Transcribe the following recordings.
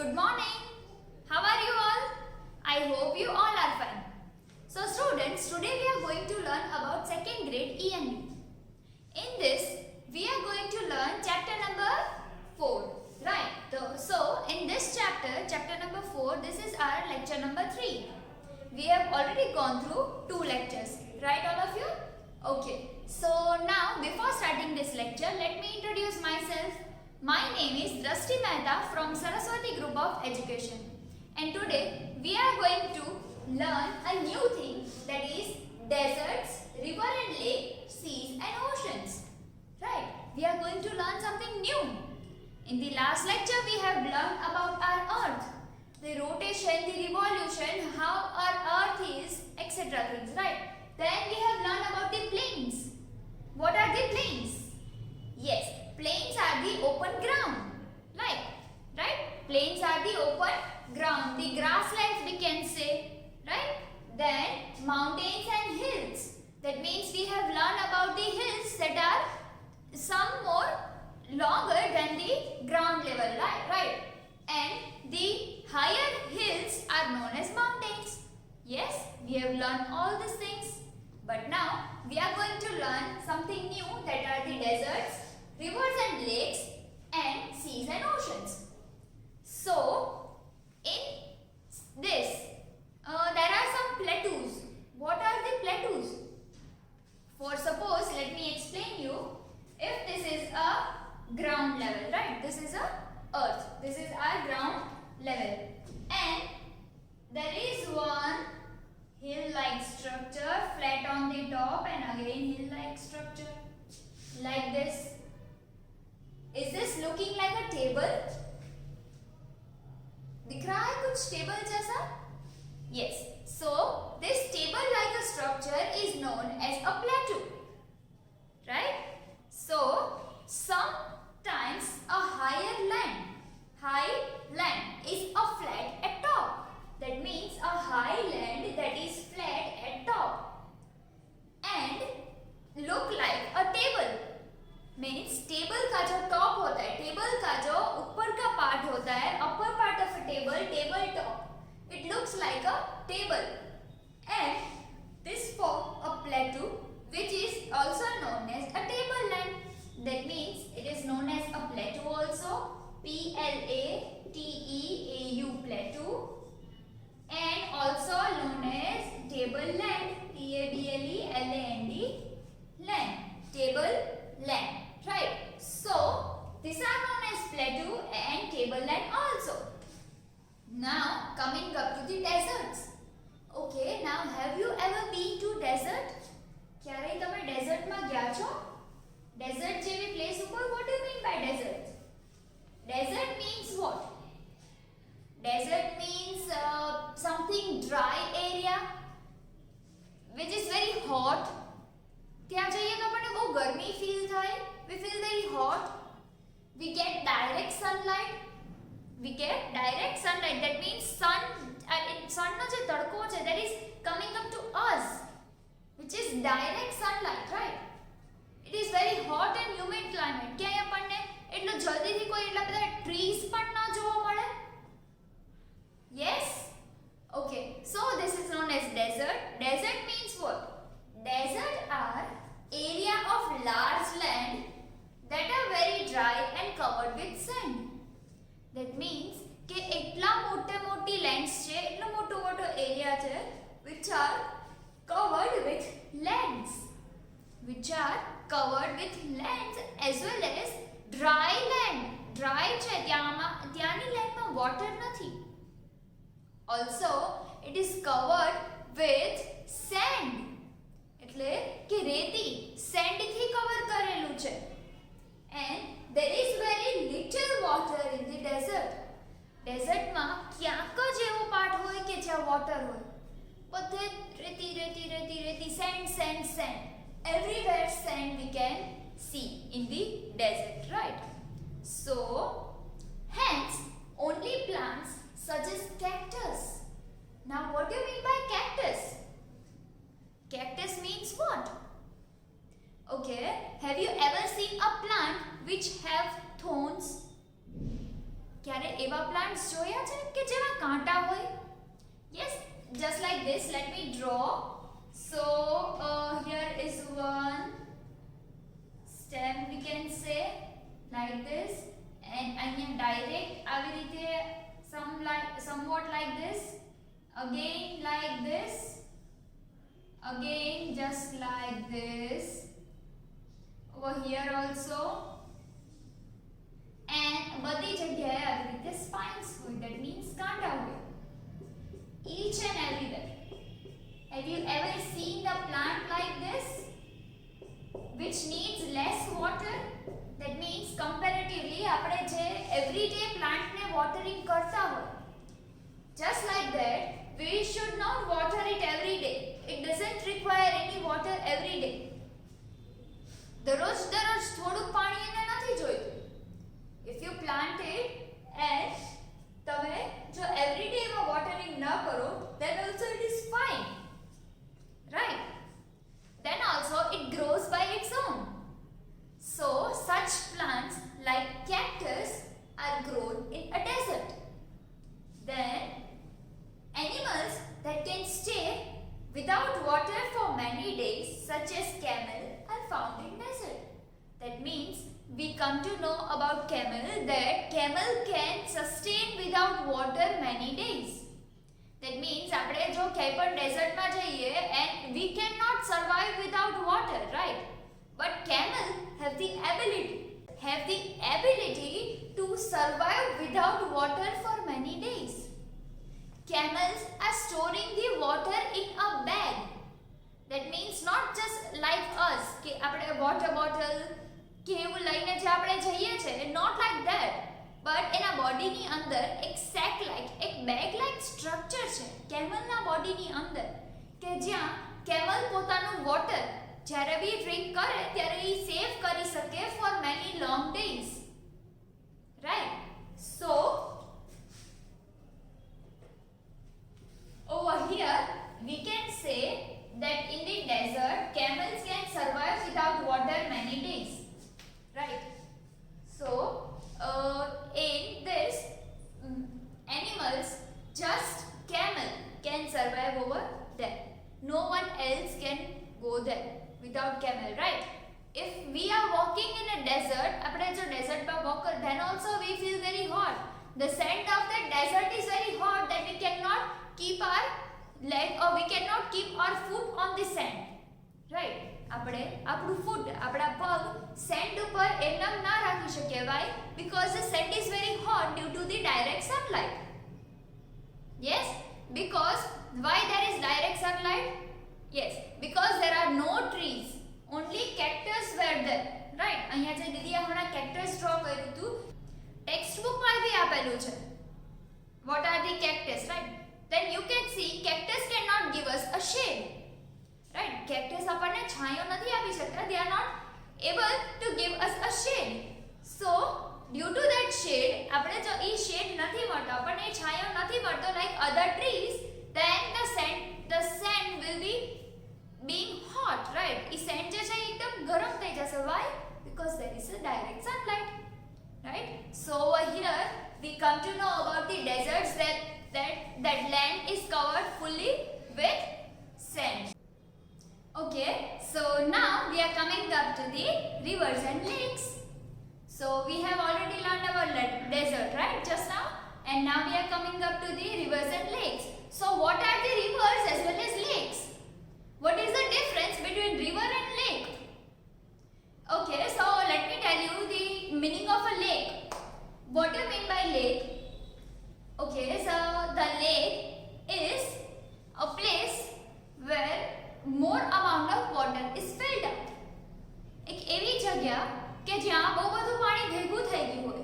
good morning. How are you all? I hope you all are fine. So students, today we are going to learn about second grade ENV. In this, we are going to learn chapter number 4. Right. So in this chapter number 4, this is our lecture number 3. We have already gone through 2 lectures. Right all of you? Okay. So now before starting this lecture, let me introduce myself. My name is Drashti Mehta from Saraswati Group of Education, and today we are going to learn a new thing, that is deserts, river and lake, seas and oceans. Right? We are going to learn something new. In the last lecture we have learned about our earth, the rotation, the revolution, how our earth is, etc. things, right? Then we have learned about the plains. What are the plains? Yes, plains are the open ground. Right? Plains are the open ground, the grasslands we can say. Right? Then mountains and hills. That means we have learned about the hills that are some more longer than the ground level. Right? And the higher hills are known as mountains. Yes, we have learned all these things. But now we are going to learn something new, that are the deserts, rivers and lakes, and seas and oceans. So in this there are some plateaus. What are the plateaus? For suppose, let me explain you. If this is a ground level, right? This is a earth. This is our ground level. And there is one hill-like structure, flat on the top, and again hill-like structure, like this. Is this looking like a table? दिख रहा है कुछ table जैसा? Yes. So this table-like a structure is known as a plateau. Right? So sometimes a higher land is a flat at top. That means a high land that is flat at top and look like a table. Means table का जो top होता है, table का जो ऊपर का part होता है, upper part of a table top, it looks like a table. And this form a plateau, which is also known as a tableland. That means it is known as a plateau also, plateau, plateau, and also known as tableland, tableland, land, tableland. Right? So these are known as plateau and tableland also. Now coming up to the deserts. Okay, now have you ever been to desert? ક્યારે તમે dessert માં ગયા છો? Dessert જેવી place ઉપર, what do you mean by desert? Desert means what? Desert means something dry area which is very hot. ત્યાં જઈએ તો આપણને બહુ ગરમી ફીલ થાય. We feel very hot. We get direct sunlight. That means sun નો જે તડકો છે, that is coming up to us, which is direct sunlight, right? It is very hot and humid climate. ક્યાંય આપણને એટલો જલ્દીથી કોઈ એટલા બધા trees પણ ના જોવા મળે. Yes? Okay. So this is known as desert. Desert means what? Desert are area of large land that are very dry and covered with sand. That means કે એટલા મોટી lands છે, એટલો મોટો area છે which are covered with lands, as well as dry land. Dry છે, ત્યાંની land માં water નથી. Also it is covered with sand. એટલે કે રેતી, sand થી cover કરેલું છે. And there is very little water in the desert. Desert માં ક્યાંક જ એવો પાર્ટ હોય કે જ્યાં water હોય. બધે રેતી, sand. Everywhere sand we can see in the desert, right? So hence only plants such as cactus. Now what do you mean by cactus? Cactus means what? Okay, have you ever seen a plant which have thorns? ક્યારે એવા plants જોયા just like this. Let me draw. So here is one stem, we can say, like this, and અહીંયા direct આવી રીતે somewhat like this, again like this, again just like this, over here also, and બધી જગ્યાએ આવી રીતે spines હોય, that means કાંટા હોય, each and everywhere. Have you ever seen the plant like this, which needs less water? That means comparatively આપણે જે everyday plant ને watering કરતા હોય, just like that we should not water it every day. It doesn't require any water every day. દરરોજ થોડું પાણી એને નથી જોઈતું. If you plant it and તમે જો everyday માં watering ન કરો, then also it is fine, right? Then also it grows by its own. So such plants like cactus are grown in a desert. Then animals that can stay without water for many days, such as camel, are found in desert. That means we come to know about camel that camel can sustain without water many days. That means આપણે જો ક્યાંય પણ ડેઝર્ટમાં જઈએ and we cannot survive without water, right? But camel have the ability to survive without water for many days. Camels are storing the water in a bag. That means not just like us કે આપણે water bottle કે એવું લઈને જે આપણે જઈએ છે, not like that, but એના બોડીની અંદર એક sack like, એક bag like structure છે કેમલના બોડીની અંદર, કે જ્યાં કેમલ પોતાનું water જ્યારે બી ડ્રિંક કરે ત્યારે એ સેવ કરી શકે for many long days, right? So over here we can say that in the desert camels can survive without water many days, right? So in this animals, just camel can survive over there. No one else can go there without camel, right? If we are walking in a desert, આપણે જો desert પર walk કર, then also we feel very hot. The scent of the desert is very hot that we cannot keep our leg or we cannot keep our foot on the sand, right? આપણે આપણું foot, આપણા પગ sand ઉપર એમનેમ ના રાખી શકીએ. Why? Because the sand is very hot due to the direct sunlight. Yes, because why there is direct sunlight? Yes, because there are no trees, only cactus were there, right? અહીંયા જે દીદીએ હમણાં cactus draw કર્યું હતું, text બુકમાં બી આપેલું છે. What are the cactus, right? Then you can see cactus cannot give us a shade, right? Cactus આપણને છાંયો નથી આપી શકતા. They are not able to give us a shade. So due to that shade, આપણે જો ઈ shade નથી મળતો, આપણને છાંયો નથી મળતો like other trees, then the sand will be being hot, right? E sand જે છે એકદમ ગરમ થઈ જશે. Why? Because there is a direct sunlight, right? So over here we come to know about the deserts that land is covered fully with sand. Okay, so now we are coming up to the rivers and lakes. So we have already learned about desert, right, just now, and now we are coming up to the rivers and lakes. So what are the rivers as well as lakes? What is the difference between river and lake? Okay, so let me tell you the meaning of a lake. What do you mean by lake? Okay, so the lake is a place where more amount of water is filled up. એક એવી જગ્યા કે જ્યાં બહુ બધું પાણી ભેગું થઈ ગયું હોય,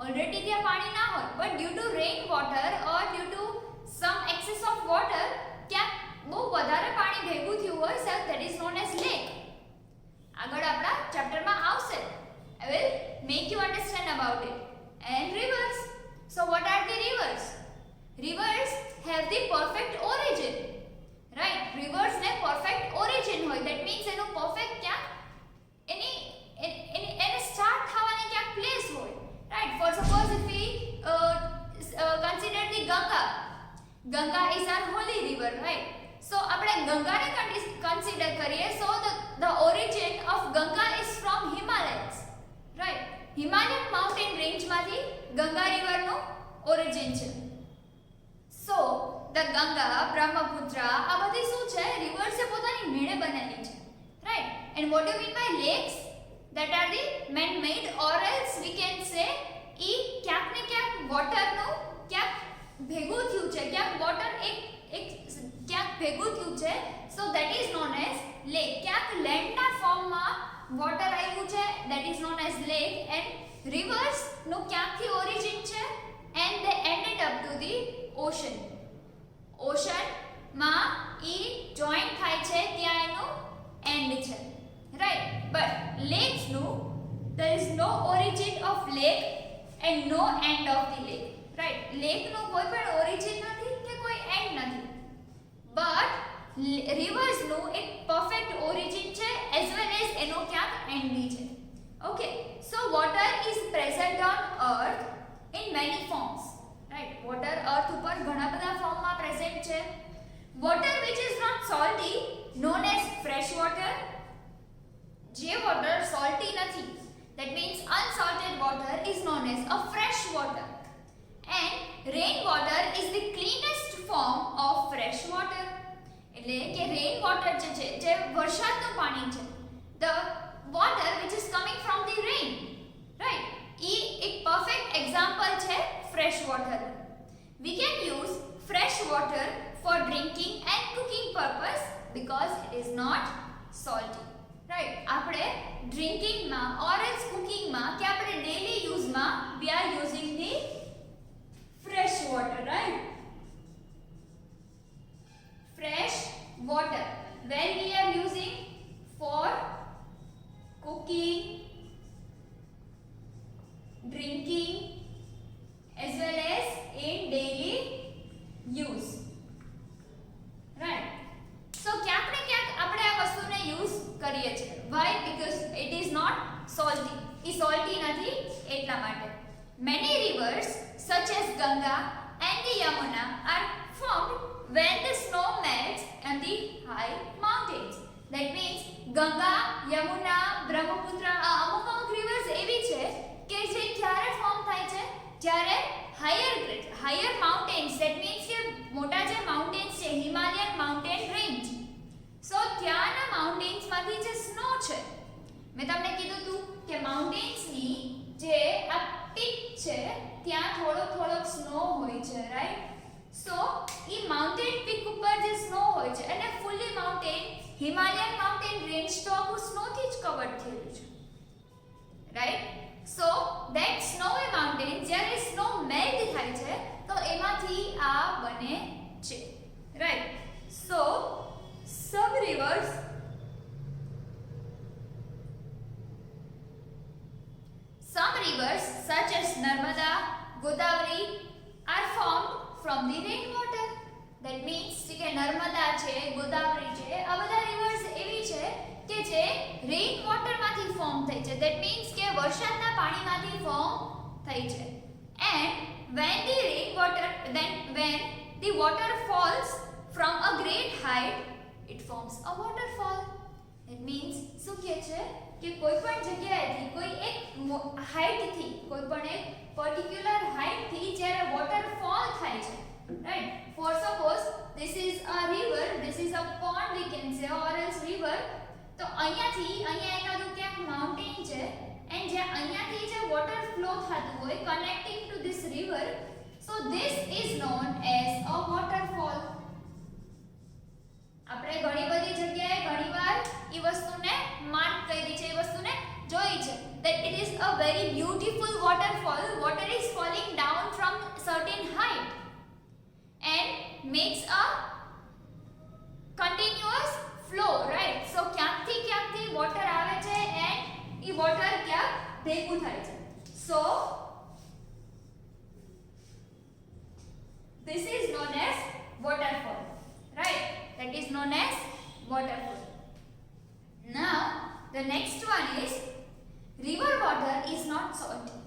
ઓલરેડી ત્યાં પાણી ના હોય, but due to rain water or due to some excess of water ક્યાંક બહુ વધારે પાણી ભેગું થયું હોય, so that is known as lake. આગળ આપણા ચેપ્ટરમાં આવશે. I will make you understand about it. And rivers. So what are the rivers? Rivers have the perfect origin, right? Rivers have perfect origin છે. સો ધ ગંગા, બ્રહ્મપુત્રા આ બધી શું છે? Reverse એ પોતાની મેળે બનેલી છે, right? And what you mean by lakes? that are the man made, or else we can say ઈ ક્યાંક ને ક્યાંક વોટરનું ક્યાંક ભેગું થયું છે, ક્યાંક વોટર એક ક્યાંક ભેગું થયું છે. સો that is known as lake. ક્યાંક લેન્ડના ફોર્મમાં વોટર આવ્યું છે, that is known as lake. and rivers નું ક્યાંકથી ઓરિજિન છે, and they ended up to the ocean. ocean માં ઈ જોઈન્ટ થાય છે, ત્યાં એનું એન્ડ છે, right? but lakes no, there is no origin of lake and no end of the lake, right? lake નો કોઈ પણ origin નથી કે કોઈ end નથી, but rivers નો એક perfect origin છે as well as એનો ક્યાંક end બી છે. okay, so water is present on earth in many forms, right? water earth ઉપર ઘણા બધા ફોર્મ માં પ્રેઝન્ટ છે. water which is not salty known as fresh water. જે water salty નથી, that means unsalted water is known as a fresh water. and rain water is the cleanest form of fresh water. એટલે કે rain water જે વરસાદનું પાણી છે, the water which is coming from the rain, right? ઈ એક perfect example છે fresh water. we can use fresh water for drinking and cooking purpose because it is not salty, right? આપણે drinking માં or else cooking માં કે આપણે daily use માં we are using the fresh water, right? fresh water when we are using for cooking, drinking as well as in daily use, right? so ક્યાંક ને ક્યાંક આપણે આ વસ્તુને યુઝ કરીએ છીએ. why? because it is not salty. E salty નથી એટલા માટે. many rivers such as Ganga and the Yamuna are formed when the snow melts on the high mountains. that means Ganga, Yamuna, Brahmaputra આ અમુક rivers એવી છે કે જે ક્યારે ફોર્મ થાય છે? જ્યારે higher mountains, that means કે મોટા જે mountains છે, હિમાલયન mountain range, સો ત્યાંના માઉન્ટેન્સ માંથી જે સ્નો છે, મેં તમને કીધું હતું કે માઉન્ટેન્સ ની જે આ પીક છે ત્યાં થોડોક સ્નો હોય છે, રાઈટ? સો ઈ માઉન્ટેન પીક ઉપર જે સ્નો હોય છે અને ફૂલી માઉન્ટેન હિમાલયન માઉન્ટેન રેન્જ તો આખું સ્નો થી જ કવર થયેલું છે, right? So that snowy mountain જ્યારે સ્નો મેલ્ટ થાય છે તો એમાંથી આ બને છે, right? So some rivers such as Narmada, Godavari are formed from the rainwater. that means કે નર્મદા છે, ગોદાવરી છે, આ બધા rivers એવી છે કે જે રેઇન વોટર માંથી ફોર્મ થઈ છે. that means કે વરસાદના પાણીમાંથી ફોર્મ થઈ છે. and when the water falls from a great height, it forms a waterfall. It means શું કહે છે કે કોઈ પણ જગ્યાએથી કોઈ એક હાઈટ થી, કોઈ પણ એક પર્ટિક્યુલર હાઈટ થી જ્યારે વોટરફોલ થાય છે, right? for suppose this is a river, this is a pond we can say, or else river. તો અહીંયાથી અહીંયા એકાદું ક્યાંક માઉન્ટેન છે and જે અહીંયાથી જે વોટર ફ્લો થતું હોય connecting to this river, so this is known as a waterfall. આપણે ઘણી બધી જગ્યાએ ઘણીવાર ઈ વસ્તુને માર્ક કરી છે, ઈ વસ્તુને જોઈ છે that it is a very beautiful waterfall. water is falling down from certain height and makes a continuous flow, right? so ક્યાંકથી water આવે છે and ઈ water ક્યાંક ભેગું થાય છે. so this is known as waterfall, right? that is known as waterfall. Now the next one is river water is not salty.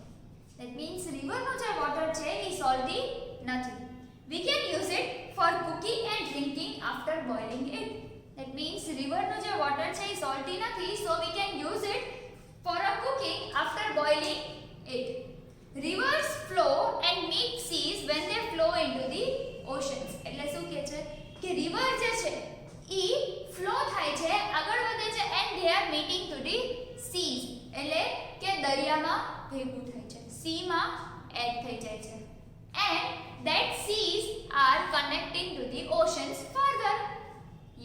that means river નો જે water છે એ salty નથી. we can use it for cooking and drinking after boiling it. that means river નો જે water છે એ salty નથી, so we can use it for a cooking after boiling it. rivers flow and meet seas when they flow into the oceans. એટલે શું કહે છે કે river જે છે ઈ flow થાય છે, આગળ વધે છે and they are meeting to the seas. એટલે કે દરિયામાં ભેગું થાય છે, sea માં એડ થઈ જાય છે. And that seas are connecting to the oceans further.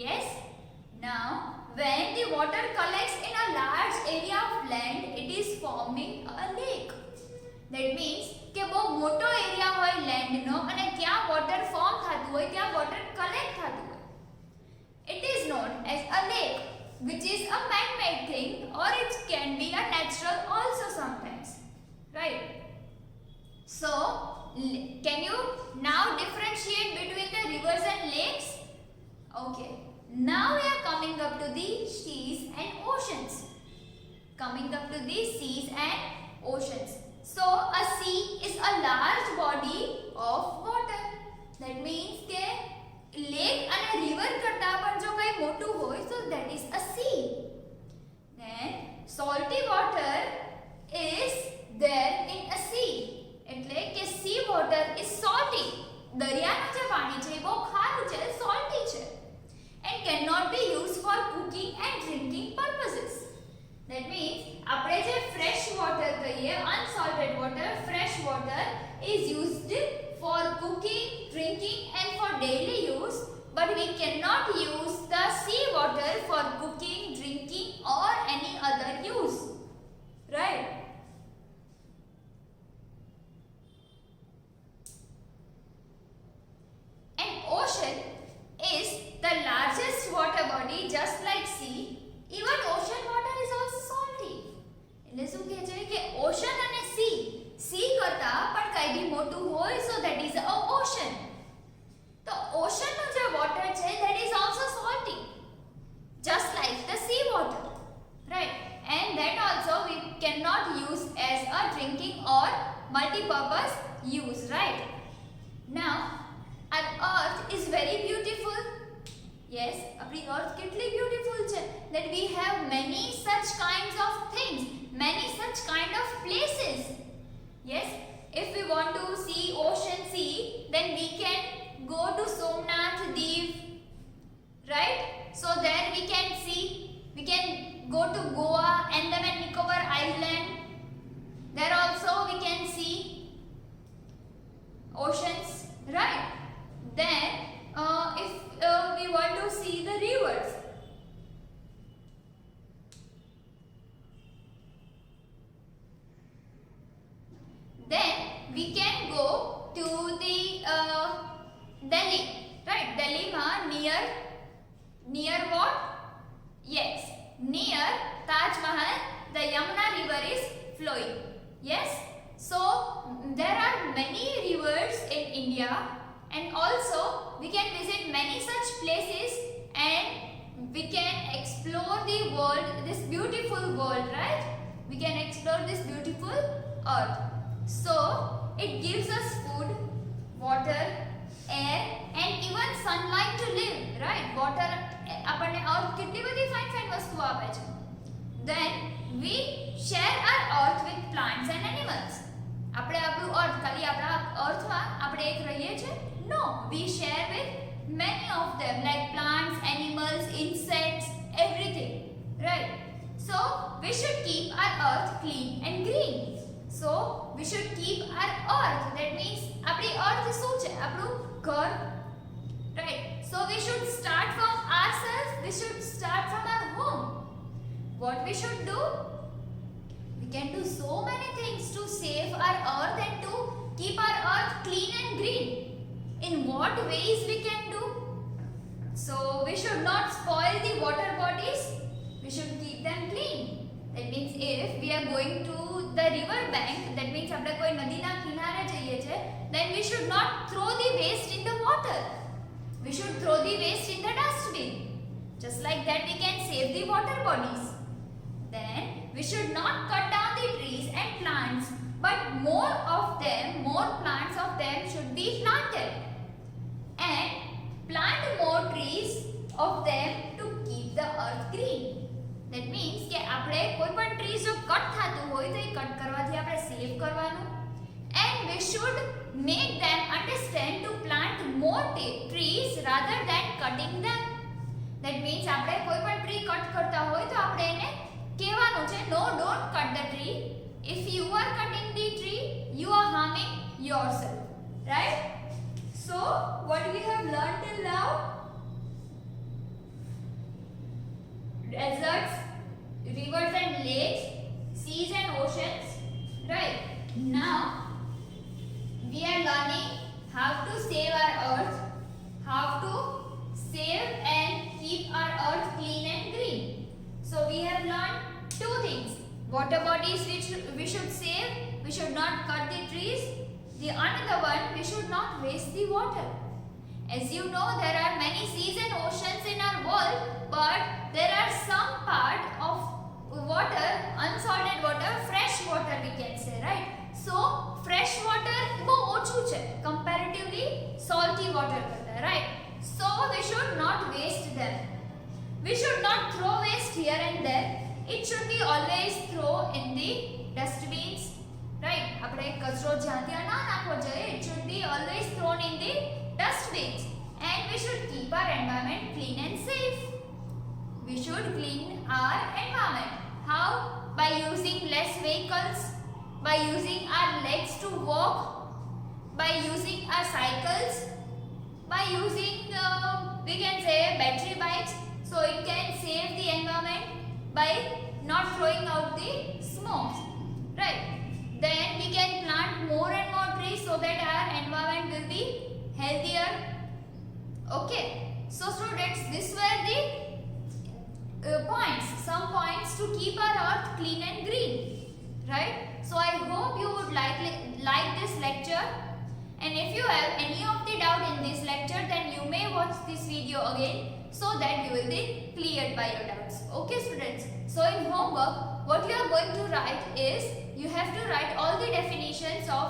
Yes. Now, when the water collects in a large area of land, it is forming a lake. That means કે બહુ મોટો એરિયા હોય land નો અને ત્યાં water form થતું હોય, ત્યાં water collect થતું હોય. It is known as a lake, which is a man-made thing, or it can be a natural also sometimes. Right? So, can you now differentiate between the rivers and lakes? Okay. Now we are coming up to the seas and oceans. Coming up to the seas and oceans. So a sea is a large body of water. That means કે lake અને river કરતા પણ જો કઈ મોટું હોય, so that is a sea. Then salty water is there in a sea. એટલે કે sea water is salty. દરિયાનું જે પાણી છે એ બહુ ખારું છે, salty છે. And cannot be used for cooking and drinking purposes. That means આપણે જે fresh water કહીએ, unsalted water, fresh water is used for cooking, drinking and for daily use, but we cannot use the sea water for cooking, drinking or any other use. Right? An ocean is the largest water body, just like sea. Even ocean water is also salty. એટલે શું કહે છે કે ocean અને sea કરતા પણ કઈ બી મોટું હોય, so that is a ocean. તો ocean નો જે water છે that is also salty, just like the sea water. Right? And that also we cannot use as a drinking or multi-purpose use. Right? Now our earth is very beautiful. Yes, our earth કેટલી beautiful છે, that we have many such kinds of things, many such kind of places. Yes, if we want to see ocean sea, then we can go to Somnath Deep. Right? So there we can see, we can go to Goa, Andaman and Nicobar Island. There also we can see oceans. Right? Then if we want to see the rivers, then we can go to the Delhi. Right? Delhi ma near what? Yes, near Taj Mahal the Yamuna river is flowing. Yes, so there are many rivers in India. And also we can visit many such places and we can explore the world, this beautiful world, right? We can explore this beautiful earth. So it gives us food, water, air and even sunlight to live, right? Water આપણને earth કેટલી બધી fine વસ્તુઓ આપે છે. Then we share our earth with plants and animals. આપણે આપણું earth ખાલી આપણા earthમાં આપણે એક રહીએ છે? No, we share with many of them, like plants, animals, insects, everything. Right? So we should keep our earth clean and green. So we should keep our earth. That means આપણી earth શું છે? આપણું ઘર. Right? So we should start from ourselves. We should start from our home. What we should do? We can do so many things to save our earth and to keep our earth clean and green. In what ways we can do? So we should not spoil the water bodies. We should keep them clean. That means if we are going to the river bank, that means આપણે કોઈ નદીના કિનારે જઈએ છે, then we should not throw the waste in the water. We should throw the waste in the dustbin. Just like that we can save the water bodies. Then we should not cut down the trees and plants, but more plants of them should be planted. And plant more trees of them to keep the earth green. That means કે આપણે કોઈ પણ tree જો cut થતું હોય તો એ cut કરવાથી આપણે સેવ કરવાનું, then we should make them understand to plant more trees rather than cutting them. That means આપણે કોઈ પણ ટ્રી કટ કરતા હોય તો આપણે એને કહેવાનું છે no, don't cut the tree. If you are cutting the tree, you are harming yourself, right? So what we have learned till now, deserts, rivers and lakes, seas and oceans, right? Now we are learning how to save our earth, how to save and keep our earth clean and green. So we have learned two things: water bodies which we should save, we should not cut the trees. The another one, we should not waste the water. As you know, there are many seas and oceans in our world, but there are some part of water, unsalted water, fresh water we can say, right? So fresh water બહુ ઓછું છે comparatively salty water કરતા, right? So we should not waste them. We should not throw waste here and there. It should be always throw in the dustbins, right? આપણે કચરો જ્યાં ત્યાં ના નાખવો જોઈએ. It should be always thrown in the dustbins, and we should keep our environment clean and safe. We should clean our environment. How? By using less vehicles, by using our legs to walk, by using our cycles, by using we can say battery bikes, so it can save the environment by not throwing out the smokes, right? Then we can plant more and more trees so that our environment will be healthier. Okay, so students, these were the points, some points to keep our earth clean and green, right? So I hope you would like this lecture, and if you have any of the doubt in this lecture, then you may watch this video again so that you will be cleared by your doubts. Okay students, so in homework what you are going to write is, you have to write all the definitions of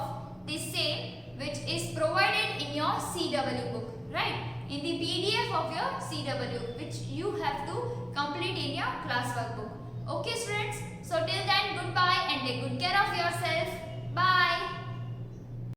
the same which is provided in your CW book, right? In the PDF of your CW, which you have to complete in your classwork book. Okay students, so till then, goodbye and take good care of yourself. Bye.